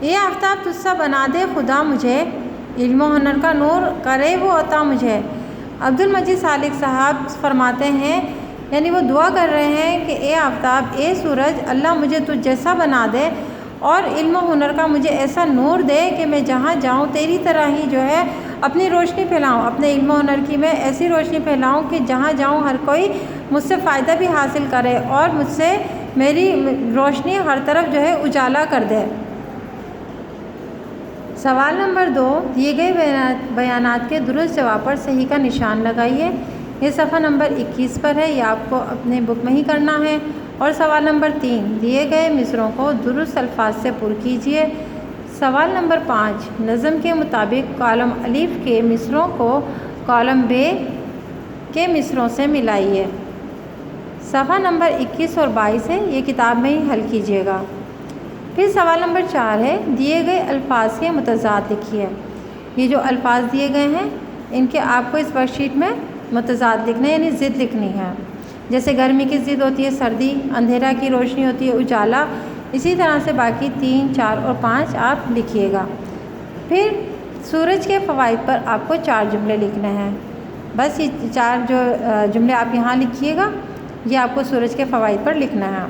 یہ آفتاب تجھ سا بنا دے خدا مجھے، علم و ہنر کا نور کرے وہ عطا مجھے۔ عبدالمجید سالک صاحب فرماتے ہیں، یعنی وہ دعا کر رہے ہیں کہ اے آفتاب، اے سورج، اللہ مجھے تجھ جیسا بنا دے اور علم و ہنر کا مجھے ایسا نور دے کہ میں جہاں جاؤں تیری طرح ہی جو ہے اپنی روشنی پھیلاؤں، اپنے علم و ہنر کی میں ایسی روشنی پھیلاؤں کہ جہاں جاؤں ہر کوئی مجھ سے فائدہ بھی حاصل کرے اور مجھ سے میری روشنی ہر طرف جو ہے اجالا کر دے۔ سوال نمبر 2، دیے گئے بیانات کے درست جواب پر صحیح کا نشان لگائیے۔ یہ صفحہ نمبر 21 پر ہے، یہ آپ کو اپنے بک میں ہی کرنا ہے۔ اور سوال نمبر 3، دیے گئے مصروں کو درست الفاظ سے پر کیجیے۔ سوال نمبر 5، نظم کے مطابق کالم الف کے مصروں کو کالم ب کے مصروں سے ملائیے۔ صفحہ نمبر 21 اور 22 ہے، یہ کتاب میں ہی حل کیجیے گا۔ پھر سوال نمبر 4 ہے، دیے گئے الفاظ کے متضاد لکھیے۔ یہ جو الفاظ دیے گئے ہیں ان کے آپ کو اس ورک شیٹ میں متضاد لکھنا ہے، یعنی ضد لکھنی ہے۔ جیسے گرمی کی ضد ہوتی ہے سردی، اندھیرا کی روشنی ہوتی ہے اجالا، اسی طرح سے باقی 3، 4 اور 5 آپ لکھیے گا۔ پھر سورج کے فوائد پر آپ کو 4 جملے لکھنے ہیں۔ بس یہ 4 جو جملے آپ یہاں لکھیے گا، یہ آپ کو سورج کے فوائد پر لکھنا ہے۔